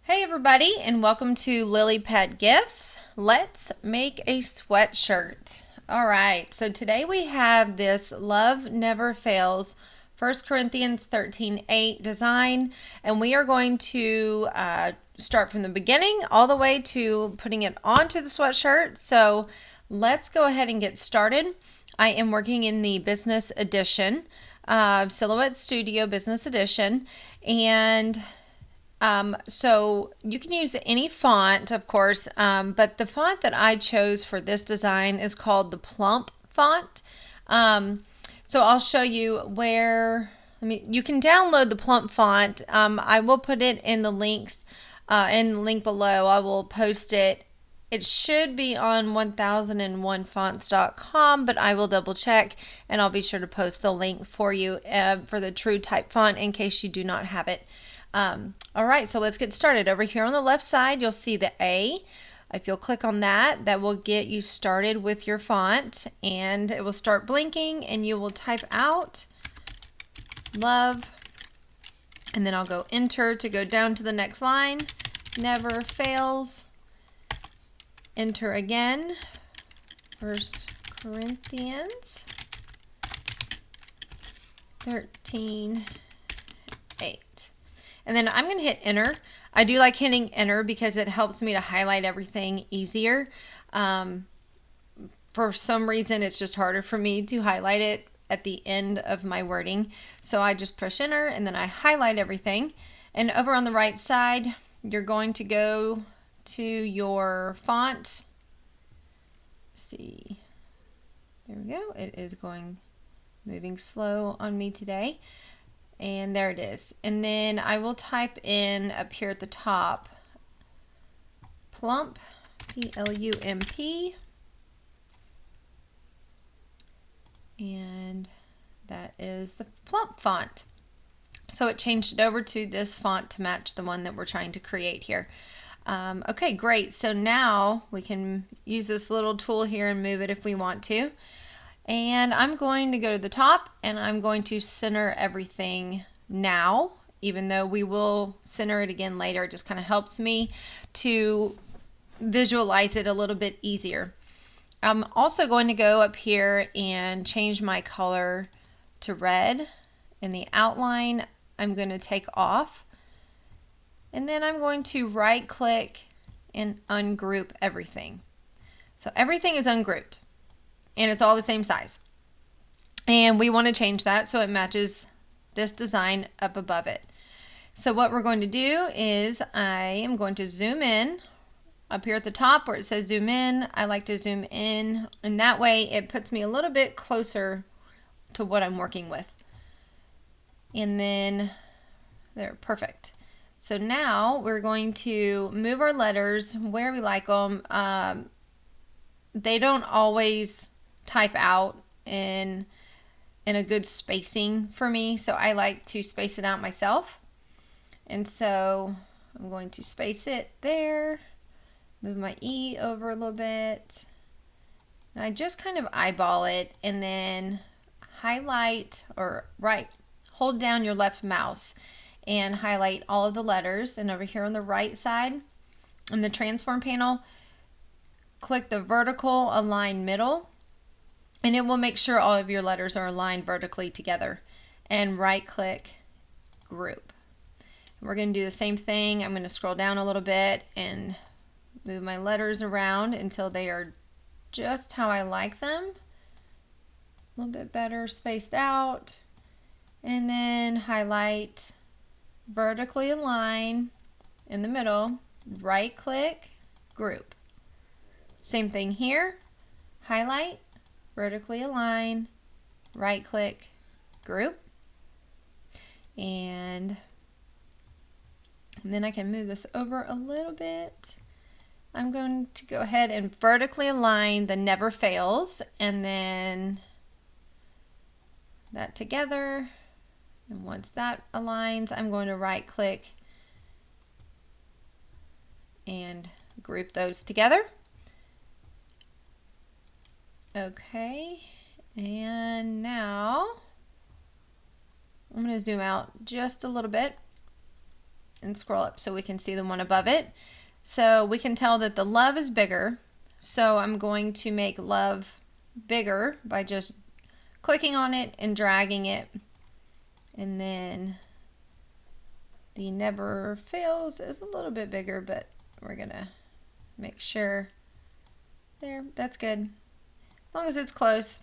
Hey everybody, and welcome to Lily Pet Gifts. Let's make a sweatshirt. All right, so today we have this Love Never Fails 1 Corinthians 13:8 design, and we are going to start from the beginning all the way to putting it onto the sweatshirt. So let's go ahead and get started. I am working in the business edition, Silhouette Studio Business Edition, and so you can use any font, of course, but the font that I chose for this design is called the Plump font. So I'll show you where, you can download the Plump font. I will put it in the links, in the link below. I will post it. It should be on 1001fonts.com, but I will double check and I'll be sure to post the link for you for the true type font in case you do not have it. All right, so let's get started. Over here on the left side, you'll see the A. If you'll click on that, that will get you started with your font, and it will start blinking, and you will type out love, and then I'll go enter to go down to the next line. Never fails. Enter again. 1 Corinthians 13:8. And then I'm going to hit enter. I do like hitting enter because it helps me to highlight everything easier. For some reason, it's just harder for me to highlight it at the end of my wording. So I just push enter and then I highlight everything. And over on the right side, you're going to go to your font. Let's see. There we go. It is moving slow on me today. And there it is. And then I will type in up here at the top, Plump, P-L-U-M-P. And that is the Plump font. So it changed it over to this font to match the one that we're trying to create here. Okay, great. So now we can use this little tool here and move it if we want to. And I'm going to go to the top and I'm going to center everything now, even though we will center it again later. It just kind of helps me to visualize it a little bit easier. I'm also going to go up here and change my color to red. In the outline, I'm going to take off. And then I'm going to right click and ungroup everything. So everything is ungrouped. And it's all the same size. And we want to change that so it matches this design up above it. So what we're going to do is I am going to zoom in up here at the top where it says zoom in. I like to zoom in, and that way it puts me a little bit closer to what I'm working with. And then there, perfect. So now we're going to move our letters where we like them. They don't always type out in a good spacing for me, so I like to space it out myself. And so I'm going to space it there, move my E over a little bit, and I just kind of eyeball it, and then highlight, or hold down your left mouse and highlight all of the letters. And over here on the right side in the transform panel, click the vertical align middle, and it will make sure all of your letters are aligned vertically together. And right click group. We're going to do the same thing. I'm going to scroll down a little bit and move my letters around until they are just how I like them. A little bit better spaced out. And then highlight, vertically align in the middle, right click, group. Same thing here. Highlight, vertically align, right click, group. And then I can move this over a little bit. I'm going to go ahead and vertically align the never fails, and then that together. And once that aligns, I'm going to right click and group those together. Okay, and now I'm going to zoom out just a little bit and scroll up so we can see the one above it. So we can tell that the love is bigger. So I'm going to make love bigger by just clicking on it and dragging it. And then the never fails is a little bit bigger, but we're gonna make sure there, that's good, as long as it's close.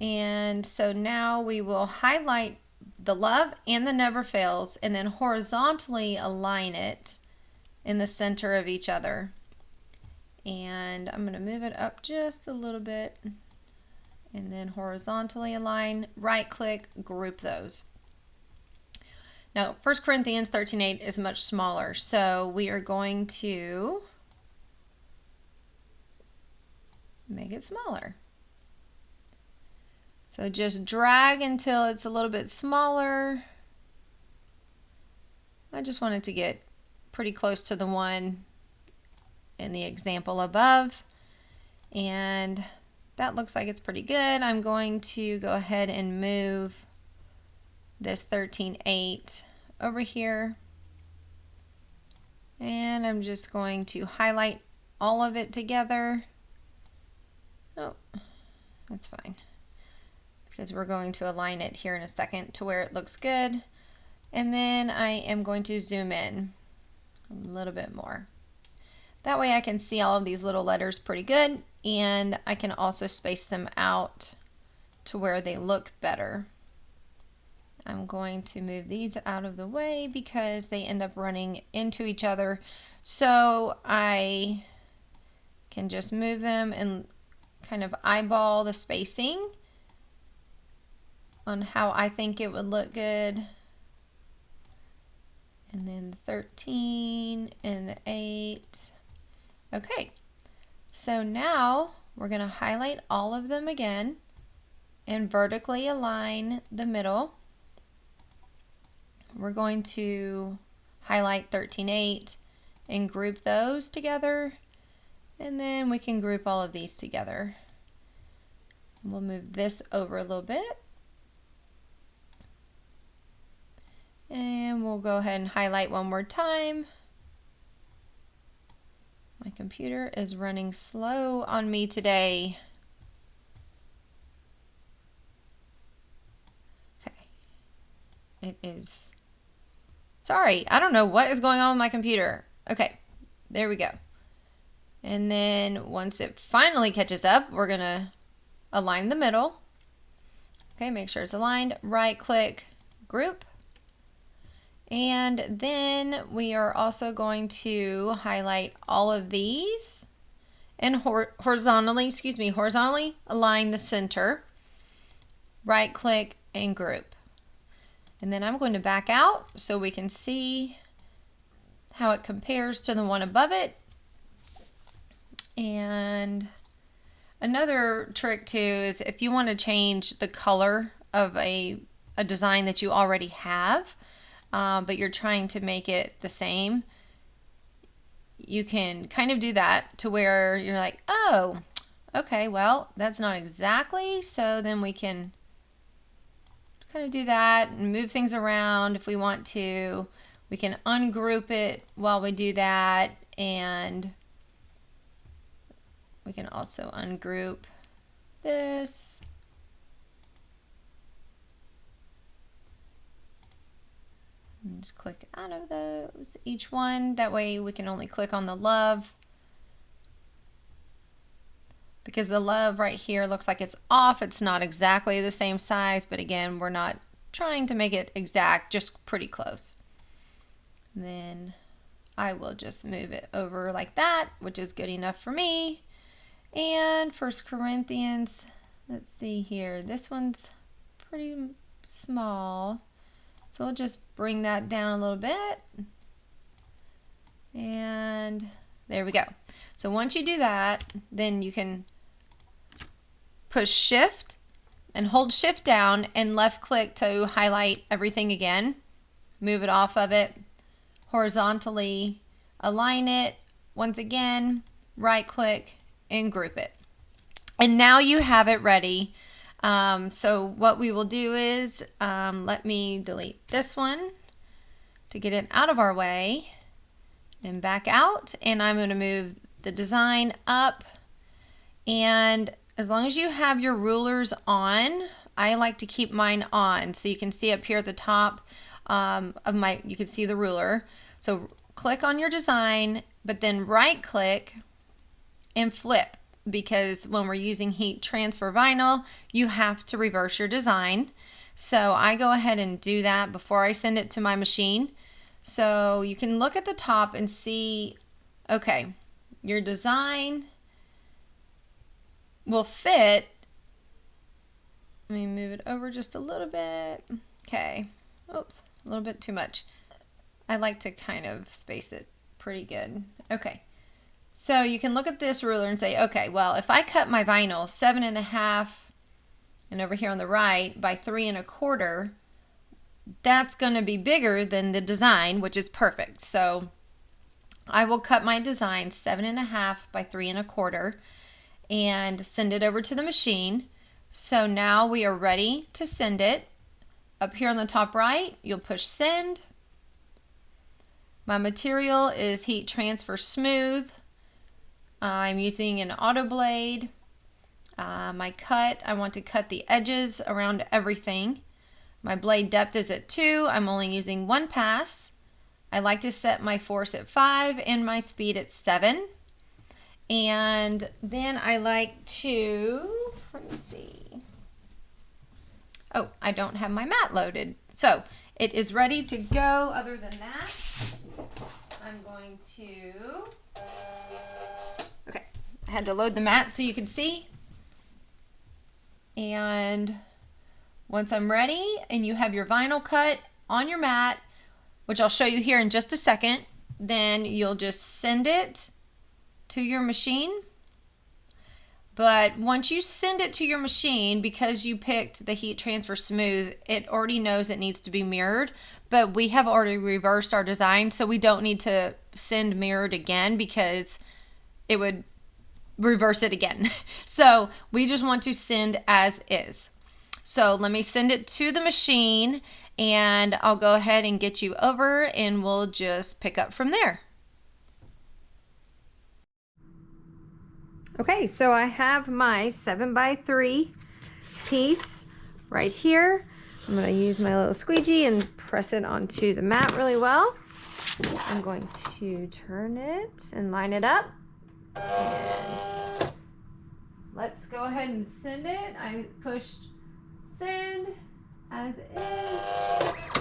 And so now we will highlight the love and the never fails and then horizontally align it in the center of each other. And I'm gonna move it up just a little bit and then horizontally align, right click, group those. Now, 1 Corinthians 13:8 is much smaller, so we are going to make it smaller. So just drag until it's a little bit smaller. I just want it to get pretty close to the one in the example above. And that looks like it's pretty good. I'm going to go ahead and move this 13:8 over here, and I'm just going to highlight all of it together. Oh, that's fine, because we're going to align it here in a second to where it looks good. And then I am going to zoom in a little bit more. That way I can see all of these little letters pretty good, and I can also space them out to where they look better. I'm going to move these out of the way because they end up running into each other. So I can just move them and kind of eyeball the spacing on how I think it would look good. And then the 13 and the 8. Okay, so now we're going to highlight all of them again and vertically align the middle. We're going to highlight 13:8 and group those together, and then we can group all of these together. We'll move this over a little bit, and we'll go ahead and highlight one more time. My computer is running slow on me today. Okay, it is. Sorry, I don't know what is going on with my computer. Okay, there we go. And then once it finally catches up, we're gonna align the middle. Okay, make sure it's aligned, right click, group. And then we are also going to highlight all of these and horizontally align the center, right click and group. And then I'm going to back out so we can see how it compares to the one above it. And another trick too is if you want to change the color of a design that you already have, but you're trying to make it the same, you can kind of do that to where you're like, oh, okay, well, that's not exactly, so then we can kind of do that and move things around if we want to. We can ungroup it while we do that, and we can also ungroup this. And just click out of those, each one. That way we can only click on the love, because the love right here looks like it's off. It's not exactly the same size, but again, we're not trying to make it exact, just pretty close. And then I will just move it over like that, which is good enough for me. And 1 Corinthians, let's see here, this one's pretty small, so we'll just bring that down a little bit, and there we go. So once you do that, then you can push shift and hold shift down and left click to highlight everything again, move it off of it, horizontally align it, once again, right click and group it. And now you have it ready. So what we will do is, let me delete this one. to get it out of our way and back out, and I'm going to move the design up. And as long as you have your rulers on, I like to keep mine on, so you can see up here at the top you can see the ruler. So click on your design, but then right click and flip, because when we're using heat transfer vinyl, you have to reverse your design. So I go ahead and do that before I send it to my machine. So you can look at the top and see, okay, your design will fit. Let me move it over just a little bit. Okay, oops, a little bit too much. I like to kind of space it pretty good. Okay, so you can look at this ruler and say, okay, well, if I cut my vinyl 7.5 and over here on the right by 3 1/4, that's going to be bigger than the design, which is perfect. So I will cut my design 7.5 by 3 1/4 and send it over to the machine. So now we are ready to send it. Up here on the top right, you'll push send. My material is heat transfer smooth. I'm using an auto blade. My cut, I want to cut the edges around everything. My blade depth is at 2. I'm only using 1 pass. I like to set my force at 5 and my speed at 7. And then I like to, let me see. Oh, I don't have my mat loaded. So it is ready to go. Other than that, I'm going to, okay, I had to load the mat so you could see. And once I'm ready and you have your vinyl cut on your mat, which I'll show you here in just a second, then you'll just send it to your machine. But once you send it to your machine, because you picked the heat transfer smooth, it already knows it needs to be mirrored, but we have already reversed our design, so we don't need to send mirrored again because it would reverse it again. So we just want to send as is. So let me send it to the machine, and I'll go ahead and get you over and we'll just pick up from there. Okay, so I have my 7x3 piece right here. I'm going to use my little squeegee and press it onto the mat really well. I'm going to turn it and line it up. And let's go ahead and send it. I pushed send as is.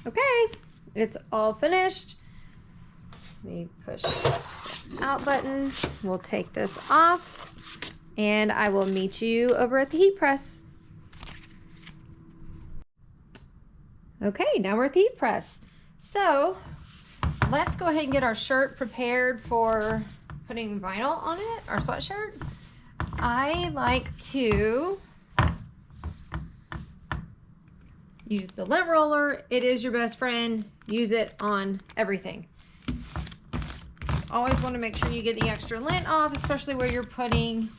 Okay, it's all finished. Let me push the out button. We'll take this off and I will meet you over at the heat press. Okay, now we're at the heat press. So let's go ahead and get our shirt prepared for putting vinyl on it, our sweatshirt. I like to use the lint roller. It is your best friend. Use it on everything. Always want to make sure you get the extra lint off, especially where you're putting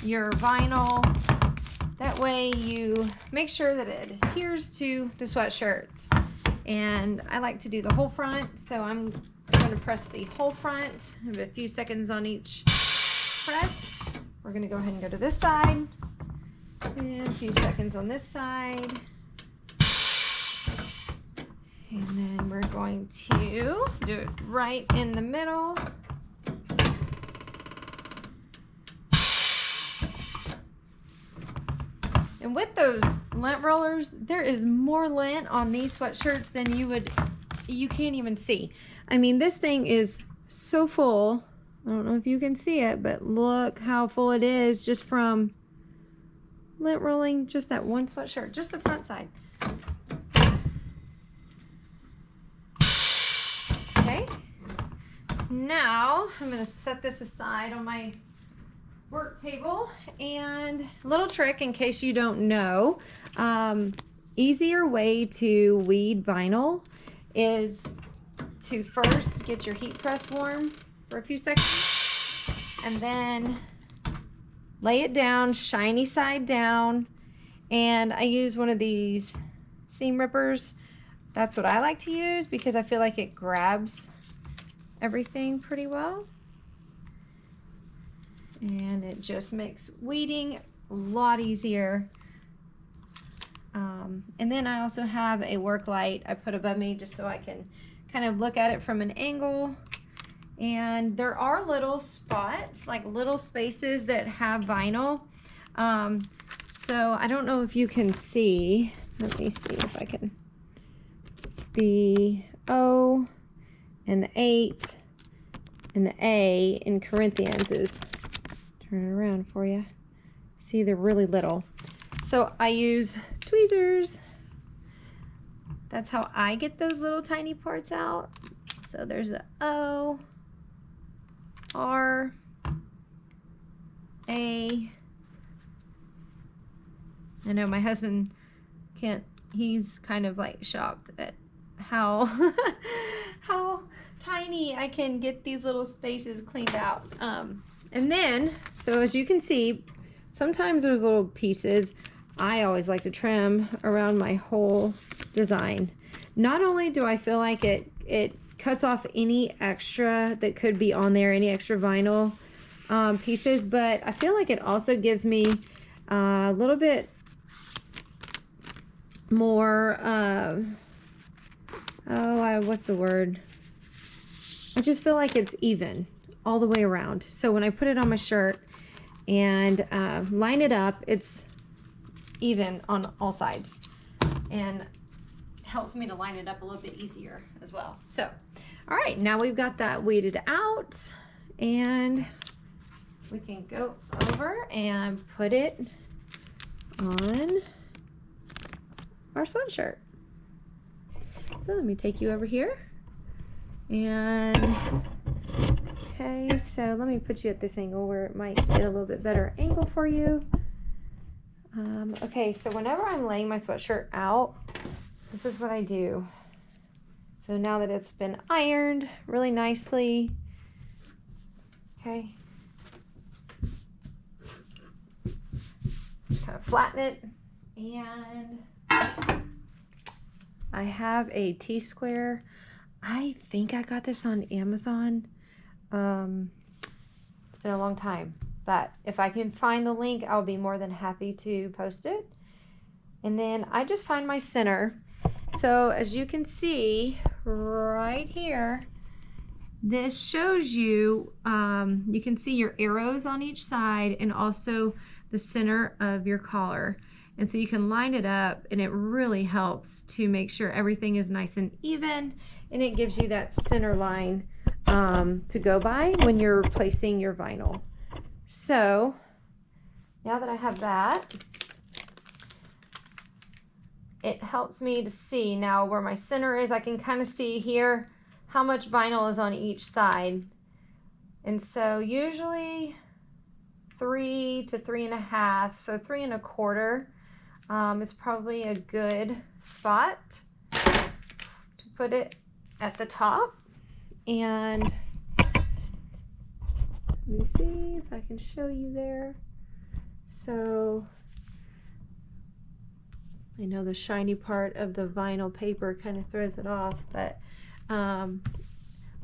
your vinyl. That way you make sure that it adheres to the sweatshirt. And I like to do the whole front, so I'm going to press the whole front. I have a few seconds on each press. We're going to go ahead and go to this side, and a few seconds on this side. And then we're going to do it right in the middle. And with those lint rollers, there is more lint on these sweatshirts than you can't even see. I mean, this thing is so full. I don't know if you can see it, but look how full it is just from lint rolling just that one sweatshirt, just the front side. Okay. Now I'm going to set this aside on my work table, and a little trick in case you don't know, easier way to weed vinyl is to first get your heat press warm for a few seconds and then lay it down shiny side down, and I use one of these seam rippers. That's what I like to use because I feel like it grabs everything pretty well. And it just makes weeding a lot easier. And then I also have a work light I put above me just so I can kind of look at it from an angle. And there are little spots, like little spaces that have vinyl. So I don't know if you can see. Let me see if I can. The O and the 8 and the A in Corinthians is, turn it around for you. See, they're really little. So I use tweezers. That's how I get those little tiny parts out. So there's a O, R, A. I know my husband can't, he's kind of like shocked at how how tiny I can get these little spaces cleaned out. And then, so as you can see, sometimes there's little pieces. I always like to trim around my whole design. Not only do I feel like it cuts off any extra that could be on there, any extra vinyl pieces, but I feel like it also gives me a little bit more, what's the word? I just feel like it's even all the way around. So when I put it on my shirt and line it up, it's even on all sides, and helps me to line it up a little bit easier as well. So, all right, now we've got that weeded out, and we can go over and put it on our sweatshirt. So let me take you over here, and okay, so let me put you at this angle where it might get a little bit better angle for you. Okay, so whenever I'm laying my sweatshirt out, this is what I do. So now that it's been ironed really nicely, okay, just kind of flatten it, and I have a T-square. I think I got this on Amazon. It's been a long time, but if I can find the link, I'll be more than happy to post it. And then I just find my center. So as you can see right here, this shows you, you can see your arrows on each side and also the center of your collar. And so you can line it up, and it really helps to make sure everything is nice and even, and it gives you that center line to go by when you're placing your vinyl. So now that I have that, it helps me to see now where my center is. I can kind of see here how much vinyl is on each side. And so usually 3 to 3.5, so 3 1/4 is probably a good spot to put it at the top. And let me see if I can show you there. So I know the shiny part of the vinyl paper kind of throws it off, but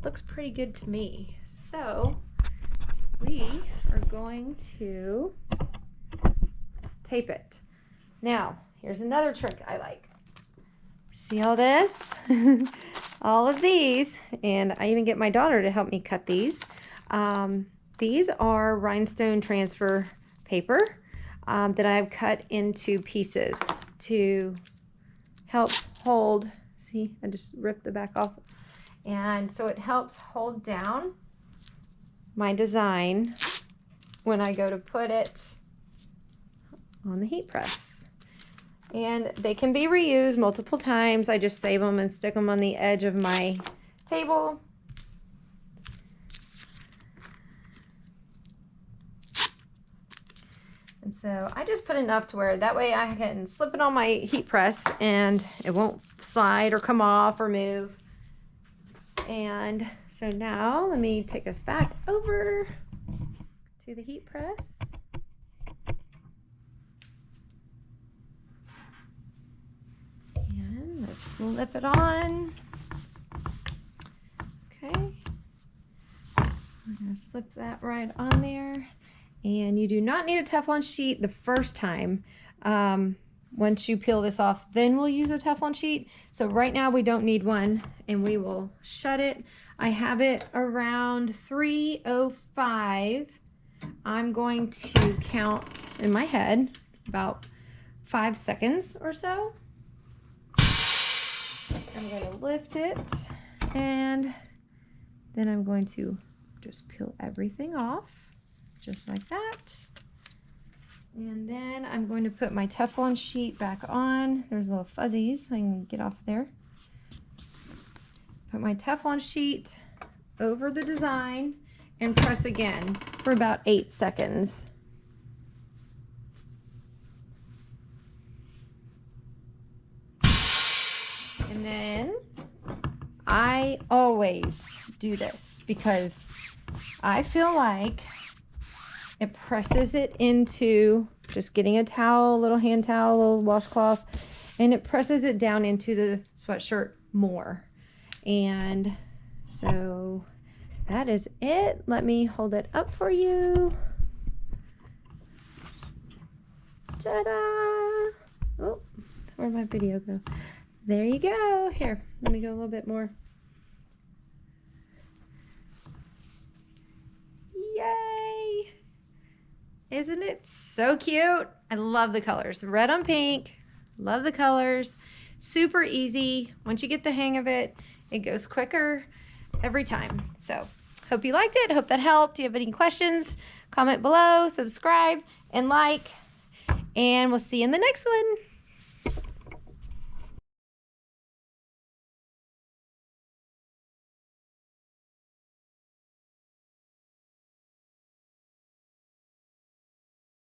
looks pretty good to me. So we are going to tape it. Now, here's another trick I like. See all this? All of these, and I even get my daughter to help me cut these. These are rhinestone transfer paper that I've cut into pieces to help hold. See, I just ripped the back off. And so it helps hold down my design when I go to put it on the heat press. And they can be reused multiple times. I just save them and stick them on the edge of my table. And so I just put enough to where that way I can slip it on my heat press and it won't slide or come off or move. And so now let me take us back over to the heat press. And let's slip it on. Okay. We're going to slip that right on there. And you do not need a Teflon sheet the first time. Once you peel this off, then we'll use a Teflon sheet. So right now we don't need one, and we will shut it. I have it around 3:05. I'm going to count in my head about 5 seconds or so. I'm going to lift it, and then I'm going to just peel everything off. Just like that. And then I'm going to put my Teflon sheet back on. There's little fuzzies I can get off there. Put my Teflon sheet over the design and press again for about 8 seconds. And then I always do this because I feel like it presses it into, just getting a towel, a little hand towel, a little washcloth, and it presses it down into the sweatshirt more. And so that is it. Let me hold it up for you. Ta-da! Oh, where'd my video go? There you go. Here, let me go a little bit more. Yay! Isn't it so cute? I love the colors. Red on pink. Love the colors. Super easy. Once you get the hang of it, it goes quicker every time. So, hope you liked it. Hope that helped. Do you have any questions? Comment below, subscribe, and like. And we'll see you in the next one.